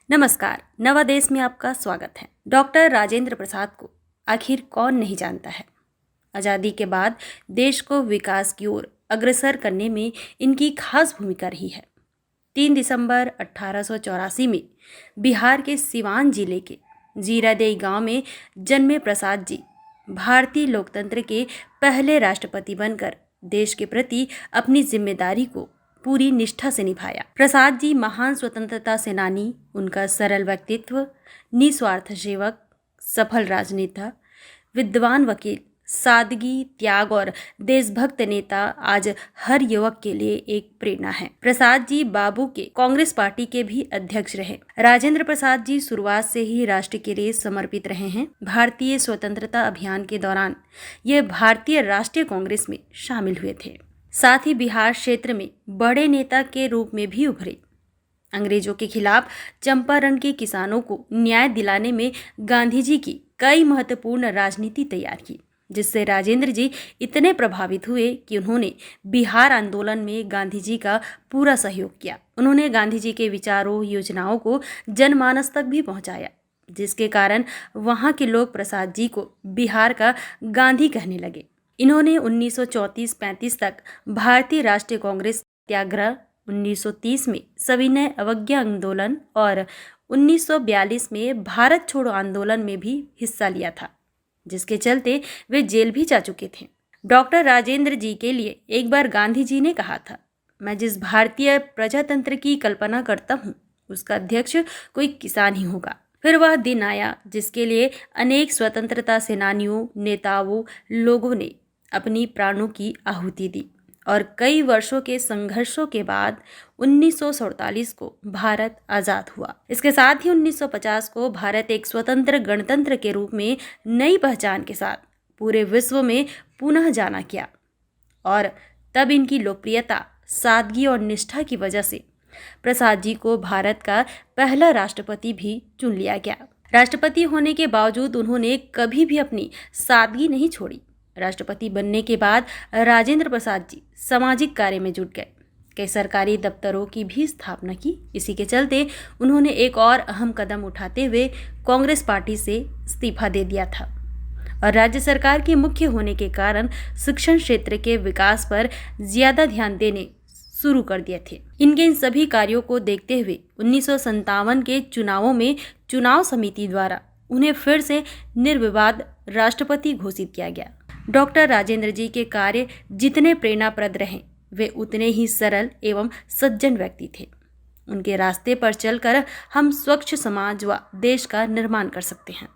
नमस्कार, नवादेश में आपका स्वागत है। डॉक्टर राजेंद्र प्रसाद को आखिर कौन नहीं जानता है। आज़ादी के बाद देश को विकास की ओर अग्रसर करने में इनकी खास भूमिका रही है। 3 दिसंबर 1884 में बिहार के सिवान जिले के जीरादेई गांव में जन्मे प्रसाद जी भारतीय लोकतंत्र के पहले राष्ट्रपति बनकर देश के प्रति अपनी जिम्मेदारी को पूरी निष्ठा से निभाया। प्रसाद जी महान स्वतंत्रता सेनानी, उनका सरल व्यक्तित्व, निस्वार्थ सेवक, सफल राजनेता, विद्वान वकील, सादगी, त्याग और देशभक्त नेता आज हर युवक के लिए एक प्रेरणा है। प्रसाद जी बाबू के कांग्रेस पार्टी के भी अध्यक्ष रहे। राजेंद्र प्रसाद जी शुरुआत से ही राष्ट्र के लिए समर्पित रहे हैं। भारतीय स्वतंत्रता अभियान के दौरान ये भारतीय राष्ट्रीय कांग्रेस में शामिल हुए थे। साथ ही बिहार क्षेत्र में बड़े नेता के रूप में भी उभरे। अंग्रेजों के खिलाफ चंपारण के किसानों को न्याय दिलाने में गांधी जी की कई महत्वपूर्ण राजनीति तैयार की, जिससे राजेंद्र जी इतने प्रभावित हुए कि उन्होंने बिहार आंदोलन में गांधी जी का पूरा सहयोग किया। उन्होंने गांधी जी के विचारों, योजनाओं को जनमानस तक भी पहुंचाया, जिसके कारण वहां के लोग प्रसाद जी को बिहार का गांधी कहने लगे। इन्होंने 1934-35 तक भारतीय राष्ट्रीय कांग्रेस सत्याग्रह, 1930 में सविनय अवज्ञा आंदोलन और 1942 में भारत छोड़ो आंदोलन में भी हिस्सा लिया था, जिसके चलते वे जेल भी जा चुके थे। डॉक्टर राजेंद्र जी के लिए एक बार गांधी जी ने कहा था, मैं जिस भारतीय प्रजातंत्र की कल्पना करता हूँ उसका अध्यक्ष कोई किसान ही होगा। फिर वह दिन आया जिसके लिए अनेक स्वतंत्रता सेनानियों, नेताओं, लोगों ने अपनी प्राणों की आहुति दी और कई वर्षों के संघर्षों के बाद 1947 को भारत आज़ाद हुआ। इसके साथ ही 1950 को भारत एक स्वतंत्र गणतंत्र के रूप में नई पहचान के साथ पूरे विश्व में पुनः जाना किया और तब इनकी लोकप्रियता, सादगी और निष्ठा की वजह से प्रसाद जी को भारत का पहला राष्ट्रपति भी चुन लिया गया। राष्ट्रपति होने के बावजूद उन्होंने कभी भी अपनी सादगी नहीं छोड़ी। राष्ट्रपति बनने के बाद राजेंद्र प्रसाद जी सामाजिक कार्य में जुट गए, कई सरकारी दफ्तरों की भी स्थापना की। इसी के चलते उन्होंने एक और अहम कदम उठाते हुए कांग्रेस पार्टी से इस्तीफा दे दिया था और राज्य सरकार के मुख्य होने के कारण शिक्षण क्षेत्र के विकास पर ज्यादा ध्यान देने शुरू कर दिए थे। इनके इन सभी कार्यों को देखते हुए 1957 के चुनावों में चुनाव समिति द्वारा उन्हें फिर से निर्विवाद राष्ट्रपति घोषित किया गया। डॉक्टर राजेंद्र जी के कार्य जितने प्रेरणाप्रद रहे, वे उतने ही सरल एवं सज्जन व्यक्ति थे। उनके रास्ते पर चलकर हम स्वच्छ समाज व देश का निर्माण कर सकते हैं।